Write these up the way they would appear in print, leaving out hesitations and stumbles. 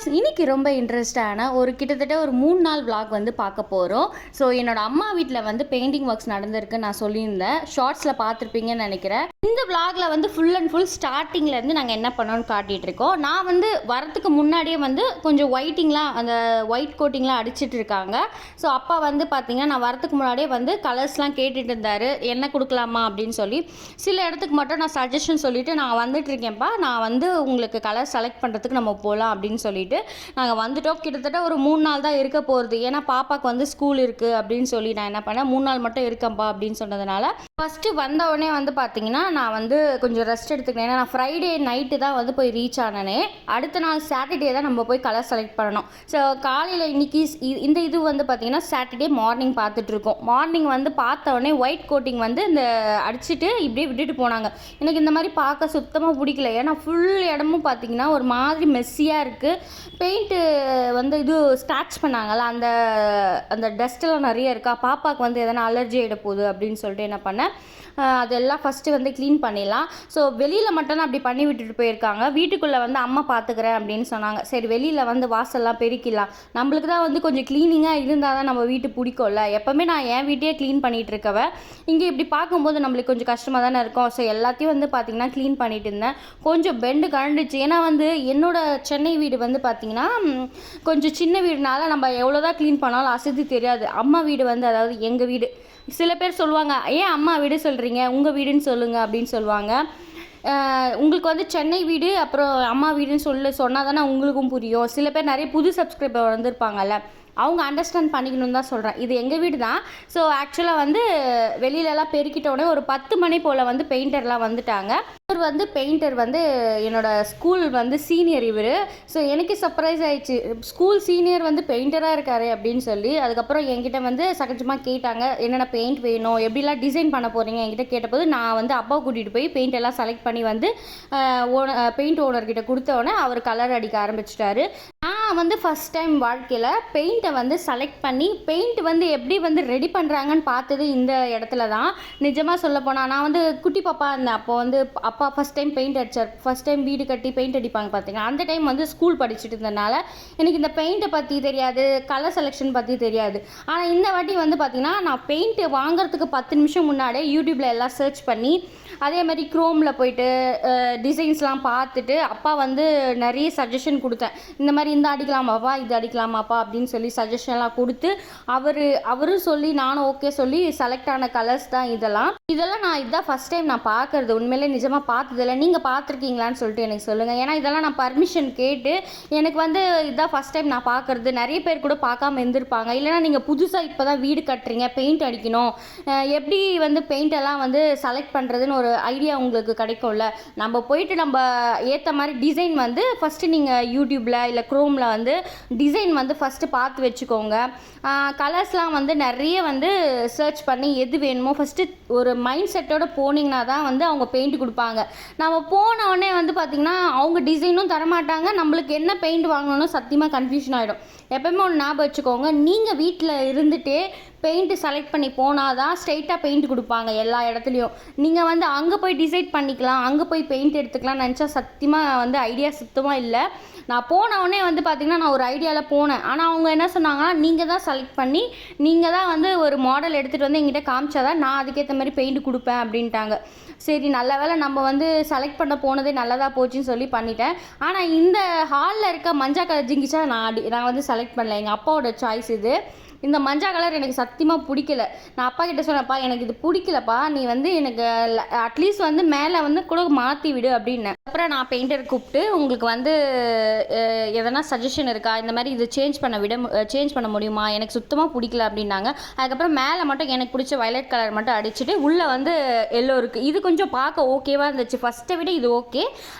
Guys இன்னைக்கு ரொம்ப இன்ட்ரெஸ்டான கிட்டத்தட்ட ஒரு 3 நாள் vlog வந்து பார்க்க போகிறோம். ஸோ என்னோட அம்மா வீட்டில் வந்து பெயிண்டிங் ஒர்க்ஸ் நடந்திருக்கு நான் சொல்லியிருந்தேன். ஷார்ட்ஸில் பார்த்துருப்பீங்கன்னு நினைக்கிறேன். இந்த vlogல வந்து ஃபுல் அண்ட் ஃபுல் ஸ்டார்டிங்லேருந்து நாங்கள் என்ன பண்ணோன்னு காட்டிகிட்டு இருக்கோம். நான் வந்து வரத்துக்கு முன்னாடியே வந்து கொஞ்சம் அந்த ஒயிட் கோட்டிங்லாம் அடிச்சிட்டு இருக்காங்க. ஸோ அப்பா வந்து பார்த்தீங்கன்னா நான் வரத்துக்கு முன்னாடியே வந்து கலர்ஸ்லாம் கேட்டுட்டு இருந்தார், என்ன கொடுக்கலாமா அப்படின்னு சொல்லி. சில இடத்துக்கு மட்டும் நான் சஜஷன் சொல்லிவிட்டு நான் வந்துட்டு இருக்கேன்ப்பா, நான் வந்து உங்களுக்கு கலர் செலக்ட் பண்ணுறதுக்கு நம்ம போகலாம் அப்படின்னு சொல்லிட்டு நாங்கள் வந்துட்டோம். கிட்டத்தட்ட ஒரு 3 நாள் தான் இருக்க போகிறது. ஏன்னா பாப்பாவுக்கு வந்து ஸ்கூல் இருக்குது அப்படின்னு சொல்லி நான் என்ன பண்ணேன், 3 நாள் மட்டும் இருக்கேன்ப்பா அப்படின்னு சொன்னதுனால ஃபஸ்ட்டு வந்த உடனே வந்து பார்த்தீங்கன்னா நான் வந்து கொஞ்சம் ரெஸ்ட் எடுத்துக்கிறேன். ஏன்னா நான் ஃப்ரைடே நைட்டு தான் வந்து போய் ரீச் ஆனேனே. அடுத்த நாள் சாட்டர்டே தான் நம்ம போய் கலர் செலக்ட் பண்ணணும். ஸோ காலையில் இன்னைக்கு இந்த இது வந்து பார்த்தீங்கன்னா சாட்டர்டே மார்னிங் பார்த்துட்ருக்கோம். மார்னிங் வந்து பார்த்த உடனே ஒயிட் கோட்டிங் வந்து இந்த அடிச்சுட்டு இப்படியே விட்டுட்டு போனாங்க. எனக்கு இந்த மாதிரி பார்க்க சுத்தமாக பிடிக்கல. ஏன்னா ஃபுல் இடமும் பார்த்தீங்கன்னா ஒரு மாதிரி மெஸ்ஸியாக இருக்குது. பெயிண்ட்டு வந்து இது ஸ்க்ராட்ச் பண்ணாங்கல்ல, அந்த டஸ்ட்டெல்லாம் நிறைய இருக்கா. பாப்பாவுக்கு வந்து எதனா அலர்ஜி ஆகிட போகுது அப்படின்னு சொல்லிட்டு என்ன பண்ணேன், அதெல்லாம் ஃபஸ்ட்டு வந்து க்ளீன் பண்ணிடலாம். ஸோ வெளியில் மட்டும்தான் அப்படி பண்ணி விட்டுட்டு போயிருக்காங்க. வீட்டுக்குள்ளே வந்து அம்மா பார்த்துக்கிறேன் அப்படின்னு சொன்னாங்க. சரி வெளியில் வந்து வாசல்லாம் பெருக்கிடலாம். நம்மளுக்கு தான் வந்து கொஞ்சம் க்ளீனிங்காக இருந்தால் தான் நம்ம வீட்டு பிடிக்கும்ல. எப்போவுமே நான் என் வீட்டையே க்ளீன் பண்ணிகிட்டு இருக்கவ, இங்கே இப்படி பார்க்கும்போது நம்மளுக்கு கொஞ்சம் கஷ்டமாக தானே இருக்கும். ஸோ எல்லாத்தையும் வந்து பார்த்திங்கன்னா க்ளீன் பண்ணிட்டு இருந்தேன். கொஞ்சம் பெண்டு கழண்டுச்சு. ஏன்னா வந்து என்னோடய சென்னை வீடு வந்து பார்த்திங்கன்னா கொஞ்சம் சின்ன வீடுனால நம்ம எவ்வளோதான் க்ளீன் பண்ணாலும் அசதி தெரியாது. அம்மா வீடு வந்து அதாவது எங்கள் வீடு, சில பேர் சொல்லுவாங்க ஏன் அம்மா வீடு சொல்கிறீங்க, உங்கள் வீடுன்னு சொல்லுங்கள் அப்படின்னு சொல்லுவாங்க. உங்களுக்கு வந்து சென்னை வீடு அப்புறம் அம்மா வீடுன்னு சொன்னால் தானே உங்களுக்கும் புரியும். சில பேர் நிறைய புது சப்ஸ்கிரைபர் வந்திருப்பாங்கல்ல, அவங்க அண்டர்ஸ்டாண்ட் பண்ணிக்கணும்னு தான் சொல்கிறேன். இது எங்கள் வீடு தான். ஸோ ஆக்சுவலாக வந்து வெளியிலலாம் பெருக்கிட்டோடனே ஒரு 10 மணி போல் வந்து பெயிண்டர்லாம் வந்துட்டாங்க. இவர் வந்து பெயிண்டர் வந்து என்னோடய ஸ்கூல் வந்து சீனியர் இவர். ஸோ எனக்கு சர்ப்ரைஸ் ஆயிடுச்சு, ஸ்கூல் சீனியர் வந்து பெயிண்டராக இருக்காரு அப்படின்னு சொல்லி. அதுக்கப்புறம் என்கிட்ட வந்து சகஜமாக கேட்டாங்க என்னென்ன பெயிண்ட் வேணும், எப்படிலாம் டிசைன் பண்ண போகிறீங்க என்கிட்ட கேட்டபோது நான் வந்து அப்பாவை கூட்டிகிட்டு போய் பெயிண்ட் எல்லாம் செலக்ட் பண்ணி வந்து பெயிண்ட் ஓனர்கிட்ட கொடுத்தோடனே அவர் கலர் அடிக்க ஆரம்பிச்சிட்டாரு. நான் வந்து ஃபஸ்ட் டைம் வாழ்க்கையில் பெயிண்ட்டை வந்து செலக்ட் பண்ணி பெயிண்ட் வந்து எப்படி வந்து ரெடி பண்ணுறாங்கன்னு பார்த்தது இந்த இடத்துல தான். நிஜமாக சொல்ல போனால் நான் வந்து குட்டி பாப்பா இருந்தேன். அப்போ வந்து அப்பா ஃபஸ்ட் டைம் பெயிண்ட் அடித்தார். ஃபஸ்ட் டைம் வீடு கட்டி பெயிண்ட் அடிப்பாங்க பார்த்தீங்கன்னா. அந்த டைம் வந்து ஸ்கூல் படிச்சுட்டு இருந்ததுனால எனக்கு இந்த பெயிண்ட்டை பற்றி தெரியாது, கலர் செலெக்ஷன் பற்றி தெரியாது. ஆனால் இந்த வாட்டி வந்து பார்த்திங்கன்னா நான் பெயிண்ட்டு வாங்குறதுக்கு 10 நிமிஷம் முன்னாடியே யூடியூப்பில் எல்லாம் சர்ச் பண்ணி அதே மாதிரி க்ரோமில் போயிட்டு டிசைன்ஸ்லாம் பார்த்துட்டு அப்பா வந்து நிறைய சஜஷன் கொடுத்தேன். இந்த மாதிரி இந்த அடிக்கலாமாப்பா, இது அடிக்கலாமாப்பா அப்படின்னு சொல்லி சஜஷன்லாம் கொடுத்து அவரும் சொல்லி நானும் ஓகே சொல்லி செலக்ட் ஆன கலர்ஸ் தான் இதெல்லாம் நான் இதுதான் ஃபஸ்ட் டைம் நான் பார்க்குறது. உண்மையிலே நிஜமாக பார்த்ததில்லை. நீங்கள் பார்த்துருக்கீங்களான்னு சொல்லிட்டு எனக்கு சொல்லுங்கள். ஏன்னா இதெல்லாம் நான் பர்மிஷன் கேட்டு எனக்கு வந்து இதுதான் ஃபஸ்ட் டைம் நான் பார்க்குறது. நிறைய பேர் கூட பார்க்காம இருந்திருப்பாங்க. இல்லைனா நீங்கள் புதுசாக இப்போ தான் வீடு கட்டுறீங்க, பெயிண்ட் அடிக்கணும், எப்படி வந்து பெயிண்டெல்லாம் வந்து செலக்ட் பண்ணுறதுன்னு ஒரு ஐடியா உங்களுக்கு கிடைக்கும்ல. நம்ம போயிட்டு நம்ம ஏற்ற மாதிரி டிசைன் வந்து ஃபஸ்ட்டு நீங்கள் யூடியூப்பில் இல்லை க்ரோமில் வந்து டிசைன் வந்து ஃபஸ்ட்டு பார்த்து வச்சுக்கோங்க. கலர்ஸ்லாம் வந்து நிறைய வந்து சர்ச் பண்ணி எது வேணுமோ ஃபஸ்ட்டு ஒரு மைண்ட் செட்டோடு போனீங்கன்னா தான் வந்து அவங்க பெயிண்ட் கொடுப்பாங்க. நம்ம போனவுடனே வந்து பார்த்திங்கன்னா அவங்க டிசைனும் தரமாட்டாங்க, நம்மளுக்கு என்ன பெயிண்ட் வாங்கணும்னு சத்தியமாக கன்ஃபியூஷன் ஆகிடும். எப்போயுமே ஒன்று ஞாபகம் வச்சுக்கோங்க, நீங்கள் வீட்டில் இருந்துகிட்டே பெயிண்ட்டு செலக்ட் பண்ணி போனால் தான் ஸ்ட்ரெயிட்டாக பெயிண்ட் கொடுப்பாங்க எல்லா இடத்துலையும். நீங்கள் வந்து அங்கே போய் டிசைட் பண்ணிக்கலாம், அங்கே போய் பெயிண்ட் எடுத்துக்கலாம் நினச்சா சத்தியமாக வந்து ஐடியா சுத்தமாக இல்லை. நான் போனவுடனே வந்து பார்த்திங்கன்னா நான் ஒரு ஐடியாவில் போனேன். ஆனால் அவங்க என்ன சொன்னாங்கன்னா நீங்கள் தான் செலக்ட் பண்ணி நீங்கள் தான் வந்து ஒரு மாடல் எடுத்துகிட்டு வந்து எங்கிட்ட காமிச்சாதான் நான் அதுக்கேற்ற மாதிரி பெயிண்ட் கொடுப்பேன் அப்படின்ட்டாங்க. சரி நல்ல வேளை நம்ம வந்து செலக்ட் பண்ண போனதே நல்லதாக போச்சுன்னு சொல்லி பண்ணிட்டேன். ஆனால் இந்த ஹாலில் இருக்க மஞ்சள் கலர் ஜிங்கிச்சா நான் வந்து செலக்ட் பண்ணல, எங்கள் அப்பாவோட சாய்ஸ் இது. இந்த மஞ்சள் கலர் எனக்கு சத்தியமாக பிடிக்கல. நான் அப்பா கிட்ட சொன்னப்பா எனக்கு இது பிடிக்கலப்பா, நீ வந்து எனக்கு அட்லீஸ்ட் வந்து மேலே வந்து கூட மாற்றி விடு அப்படின்னேன். அப்புறம் நான் பெயிண்டர் கூப்பிட்டு உங்களுக்கு வந்து எதனா சஜஷன் இருக்கா, இந்த மாதிரி இது சேஞ்ச் பண்ண முடியுமா, எனக்கு சுத்தமாக பிடிக்கல அப்படின்னாங்க. அதுக்கப்புறம் மேலே மட்டும் எனக்கு பிடிச்ச வயலட் கலர் மட்டும் அடிச்சுட்டு உள்ளே வந்து எல்லோ இருக்குது. இது கொஞ்சம் பார்க்க ஓகேவாக இருந்துச்சு, ஃபஸ்ட்டை விட இது ஓகே.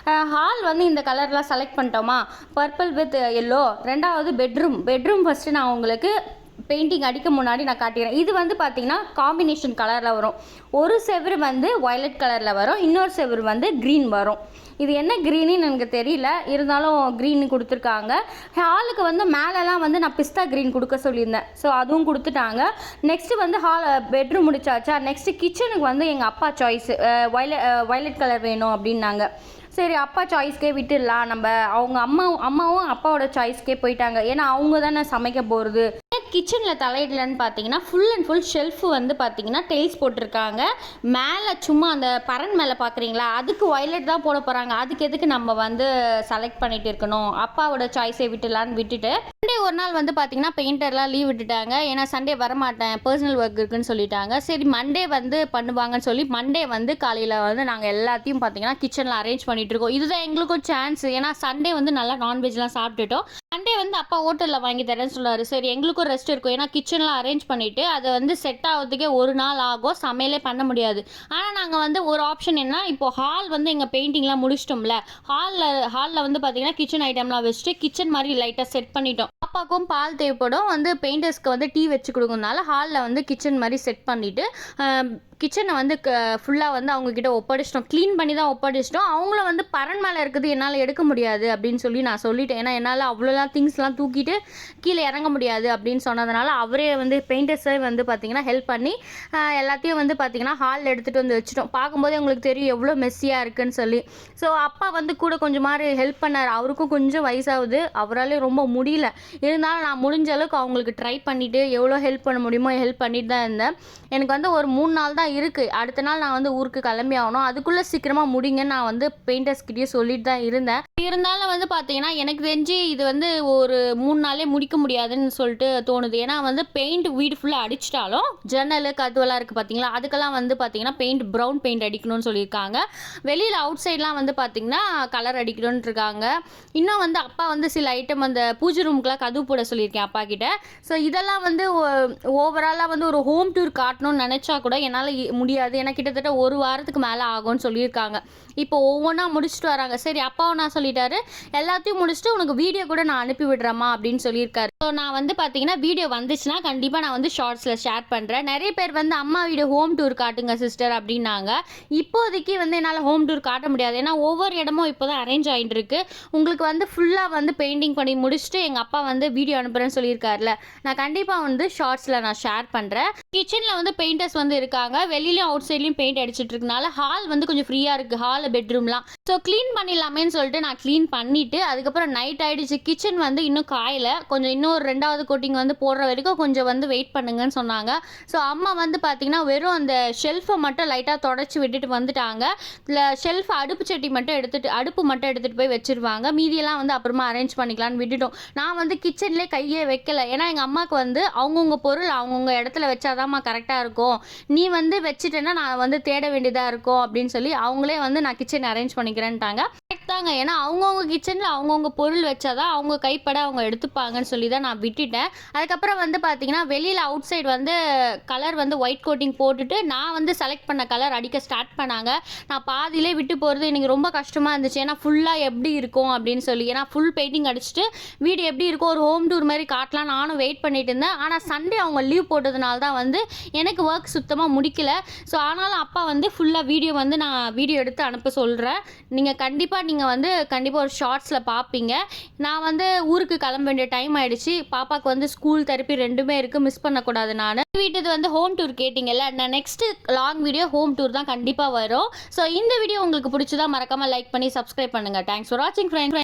ஹால் வந்து இந்த கலர்லாம் செலக்ட் பண்ணிட்டோமா, பர்பிள் வித் எல்லோ. ரெண்டாவது பெட்ரூம் ஃபஸ்ட்டு நான் உங்களுக்கு பெயிண்டிங் அடிக்க முன்னாடி நான் காட்டிடுறேன். இது வந்து பார்த்திங்கன்னா காம்பினேஷன் கலரில் வரும். ஒரு செவரு வந்து வயலட் கலரில் வரும், இன்னொரு செவரு வந்து க்ரீன் வரும். இது என்ன க்ரீன்னு எனக்கு தெரியல, இருந்தாலும் க்ரீன் கொடுத்துருக்காங்க. ஹாலுக்கு வந்து மேலெலாம் வந்து நான் பிஸ்தா க்ரீன் கொடுக்க சொல்லியிருந்தேன். ஸோ அதுவும் கொடுத்துட்டாங்க. நெக்ஸ்ட்டு வந்து பெட்ரூம் முடிச்சாச்சா. நெக்ஸ்ட்டு கிச்சனுக்கு வந்து எங்கள் அப்பா சாய்ஸ் வயலட் கலர் வேணும் அப்படின்னாங்க. சரி அப்பா சாய்ஸ்க்கே விட்டுடலாம் நம்ம, அவங்க அம்மாவும் அப்பாவோட சாய்ஸ்க்கே போயிட்டாங்க. ஏன்னா அவங்க தானே சமைக்க போகிறது. கிச்சனில் தலையிடலன்னு பார்த்தீங்கன்னா ஃபுல் அண்ட் ஃபுல் ஷெல்ஃபு வந்து பார்த்தீங்கன்னா டெய்ல்ஸ் போட்டிருக்காங்க. மேலே சும்மா அந்த பரன் மேலே பார்க்குறீங்களா, அதுக்கு வயலட் தான் போட போகிறாங்க. அதுக்கு எதுக்கு நம்ம வந்து செலக்ட் பண்ணிட்டு இருக்கணும், அப்பாவோட சாய்ஸை விட்டுலான்னு விட்டுட்டு சண்டே ஒரு நாள் வந்து பார்த்தீங்கன்னா பெயிண்டர்லாம் லீவ் விட்டுட்டாங்க. ஏன்னா சண்டே வரமாட்டேன், பர்சனல் ஒர்க் இருக்குன்னு சொல்லிட்டாங்க. சரி மண்டே வந்து பண்ணுவாங்கன்னு சொல்லி மண்டே வந்து காலையில் வந்து நாங்கள் எல்லாத்தையும் பார்த்தீங்கன்னா கிச்சனில் அரேஞ்ச் பண்ணிட்டு இருக்கோம். இதுதான் எங்களுக்கும் சான்ஸ். ஏன்னா சண்டே வந்து நல்லா நான்வெஜ்லாம் சாப்பிட்டுட்டோம். சண்டே வந்து அப்பா ஹோட்டலில் வாங்கி தரேன்னு சொன்னார். சரி எங்களுக்கும் ரெஸ்ட் இருக்கும். ஏன்னா கிச்சன்லாம் அரேஞ்ச் பண்ணிவிட்டு அதை வந்து செட் ஆகிறதுக்கே ஒரு நாள் ஆகும், சமையலே பண்ண முடியாது. ஆனால் நாங்கள் வந்து ஒரு ஆப்ஷன் என்ன, இப்போ ஹால் வந்து எங்கள் பெயிண்டிங்லாம் முடிச்சிட்டோம்ல, ஹாலில் வந்து பார்த்தீங்கன்னா கிச்சன் ஐட்டம்லாம் வச்சுட்டு கிச்சன் மாதிரி லைட்டாக செட் பண்ணிட்டோம். பாப்பாக்கும் பால் தேவைப்படும், வந்து பெயிண்டர்ஸ்க்கு வந்து டீ வச்சு கொடுக்கறதுனால ஹாலில் வந்து கிச்சன் மாதிரி செட் பண்ணிவிட்டு கிச்சனை வந்து ஃபுல்லாக வந்து அவங்கக்கிட்ட ஒப்படைச்சிட்டோம். க்ளீன் பண்ணி தான் ஒப்படைச்சிட்டோம். அவங்கள வந்து பரன் மேலே இருக்குது என்னால் எடுக்க முடியாது அப்படின்னு சொல்லி நான் சொல்லிட்டேன். ஏன்னா என்னால் அவ்வளோலாம் திங்ஸ்லாம் தூக்கிட்டு கீழே இறங்க முடியாது அப்படின்னு சொன்னதுனால அவரே வந்து பெயிண்டர்ஸே வந்து பார்த்திங்கன்னா ஹெல்ப் பண்ணி எல்லாத்தையும் வந்து பார்த்திங்கன்னா ஹாலில் எடுத்துகிட்டு வந்து வச்சுட்டோம். பார்க்கும்போதே உங்களுக்கு தெரியும் எவ்வளோ மெஸ்ஸியாக இருக்குன்னு சொல்லி. ஸோ அப்பா வந்து கூட கொஞ்சம் மாதிரி ஹெல்ப் பண்ணார். அவருக்கும் கொஞ்சம் வயசாகுது, அவராலே ரொம்ப முடியல. இருந்தாலும் நான் முடிஞ்ச அளவுக்கு அவங்களுக்கு ட்ரை பண்ணிவிட்டு எவ்வளோ ஹெல்ப் பண்ண முடியுமோ ஹெல்ப் பண்ணிட்டு தான் இருந்தேன். எனக்கு வந்து ஒரு 3 நாள் தான் இருக்குது. அடுத்த நாள் நான் வந்து ஊருக்கு கிளம்பி ஆகணும். அதுக்குள்ளே சீக்கிரமாக முடிங்கன்னு நான் வந்து பெயிண்டர்ஸ்கிட்டயே சொல்லிட்டு தான் இருந்தேன். இருந்தாலும் வந்து பார்த்தீங்கன்னா எனக்கு தெரிஞ்சு இது வந்து ஒரு 3 நாளே முடிக்க முடியாதுன்னு சொல்லிட்டு தோணுது. ஏன்னா வந்து பெயிண்ட் வீடு ஃபுல்லாக அடிச்சிட்டாலும் ஜன்னல் கதவெல்லாம் இருக்குது பார்த்தீங்களா, அதுக்கெல்லாம் வந்து பார்த்தீங்கன்னா பெயிண்ட் ப்ரௌன் பெயிண்ட் அடிக்கணும்னு சொல்லியிருக்காங்க. வெளியில் அவுட் சைட்லாம் வந்து பார்த்தீங்கன்னா கலர் அடிக்கணும்னு இருக்காங்க. இன்னும் வந்து அப்பா வந்து சில ஐட்டம் அந்த பூஜை ரூமுக்குலாம் கதவு போட சொல்லியிருக்கேன் அப்பா கிட்ட. ஸோ இதெல்லாம் வந்து ஓவராலாக வந்து ஒரு ஹோம் டூர் காட்டணும்னு நினச்சா கூட என்னால் முடியாது. ஏன்னா கிட்டத்தட்ட ஒரு வாரத்துக்கு மேலே ஆகும்னு சொல்லியிருக்காங்க. இப்போ ஒவ்வொன்றா முடிச்சுட்டு வராங்க. சரி அப்பாவும் நான் சொல்லிட்டாரு, எல்லாத்தையும் முடிச்சுட்டு உனக்கு வீடியோ கூட நான் அனுப்பி விடுறேம்மா அப்படின்னு சொல்லியிருக்காரு. ஸோ நான் வந்து பார்த்தீங்கன்னா வீடியோ வந்துச்சுன்னா கண்டிப்பாக நான் வந்து ஷார்ட்ஸில் ஷேர் பண்ணுறேன். நிறைய பேர் வந்து அம்மா வீடு ஹோம் டூர் காட்டுங்க சிஸ்டர் அப்படின்னாங்க. இப்போதைக்கு வந்து என்னால் ஹோம் டூர் காட்ட முடியாது. ஏன்னா ஒவ்வொரு இடமும் இப்போ தான் அரேஞ்ச் ஆகிட்டு இருக்கு. உங்களுக்கு வந்து ஃபுல்லாக வந்து பெயிண்டிங் பண்ணி முடிச்சுட்டு எங்கள் அப்பா வந்து வீடியோ அனுப்புகிறேன்னு சொல்லியிருக்காருல, நான் கண்டிப்பாக வந்து ஷார்ட்ஸில் நான் ஷேர் பண்ணுறேன். கிச்சனில் வந்து பெயிண்டர்ஸ் வந்து இருக்காங்க, வெளியிலையும் அவுட் சைட்லையும் பெயிண்ட் அடிச்சிட்டு இருக்கனால ஹால் வந்து கொஞ்சம் ஃப்ரீயாக இருக்குது, ஹால் பெட்ரூம்லாம். ஸோ க்ளீன் பண்ணிடலாமேன்னு சொல்லிட்டு நான் க்ளீன் பண்ணிவிட்டு அதுக்கப்புறம் நைட் ஆகிடுச்சு. கிச்சன் வந்து இன்னும் காயல, கொஞ்சம் இன்னும் 2வது கோட்டிங் வந்து போடுற வரைக்கும் கொஞ்சம் வந்து வெயிட் பண்ணுங்கன்னு சொன்னாங்க. ஸோ அம்மா வந்து பார்த்திங்கன்னா வெறும் அந்த ஷெல்ஃபை மட்டும் லைட்டாக தொடச்சி விட்டுட்டு வந்துட்டாங்க. இல்லை ஷெல்ஃப் அடுப்பு சட்டி மட்டும் அடுப்பு மட்டும் எடுத்துகிட்டு போய் வச்சுருவாங்க. மீதியெல்லாம் வந்து அப்புறமா அரேஞ்ச் பண்ணிக்கலான்னு விட்டுட்டோம். நான் வந்து கிச்சன்லேயே கையே வைக்கல. ஏன்னா எங்கள் அம்மாவுக்கு வந்து அவங்கவுங்க பொருள் அவங்கவுங்க இடத்துல வச்சாதாம்மா கரெக்டாக இருக்கும், நீ வந்து வச்சுட்டேன்னா நான் வந்து தேட வேண்டியதாக இருக்கும் அப்படின்னு சொல்லி அவங்களே வந்து நான் கிச்சன் அரேஞ்ச் பண்ணிக்கிறேன்ட்டாங்க. கரெக்ட் தாங்க. ஏன்னா அவங்கவுங்க கிச்சனில் அவங்கவுங்க பொருள் வச்சாதான் அவங்க கைப்பட அவங்க எடுத்துப்பாங்கன்னு சொல்லி தான் நான் விட்டுட்டேன். அதுக்கப்புறம் வந்து பார்த்தீங்கன்னா வெளியில் அவுட் சைடு வந்து கலர் வந்து ஒயிட் கோட்டிங் போட்டுட்டு நான் வந்து செலக்ட் பண்ண கலர் அடிக்க ஸ்டார்ட் பண்ணாங்க. நான் பாதியிலே விட்டு போகிறது எனக்கு ரொம்ப கஷ்டமாக இருந்துச்சு. ஏன்னா ஃபுல்லாக எப்படி இருக்கும் அப்படின்னு சொல்லி, ஏன்னா ஃபுல் பெயிண்டிங் அடிச்சுட்டு வீடு எப்படி இருக்கும் ஒரு ஹோம் டூர் மாதிரி காட்டலாம் நானும் வெயிட் பண்ணிட்டு இருந்தேன். ஆனால் சண்டே அவங்க லீவ் போட்டதுனால தான் வந்து எனக்கு ஒர்க் சுத்தமாக முடிக்கல. ஸோ ஆனாலும் அப்பா வந்து ஃபுல்லாக வீடியோ வந்து நான் வீடியோ எடுத்து அனுப்ப சொல்கிறேன். நீங்கள் வந்து கண்டிப்பாக ஒரு ஷார்ட்ஸில் பார்ப்பீங்க. நான் வந்து ஊருக்கு கிளம்ப வேண்டிய டைம் ஆகிடுச்சு. பாப்பாவுக்கு வந்து ஸ்கூல் தெரப்பி 2மே இருக்குது, மிஸ் பண்ணக்கூடாது. நான் வீட்டுக்கு வந்து ஹோம் டூர் கேட்டிங்கல்ல, நான் next long video home tour தான் கண்டிப்பாக வரும். ஸோ இந்த வீடியோ உங்களுக்கு பிடிச்சதா மறக்காமல் லைக் பண்ணி சப்ஸ்கிரைப் பண்ணுங்கள். தேங்க்ஸ் ஃபார் வாட்சிங் ஃப்ரெண்ட்ஸ்.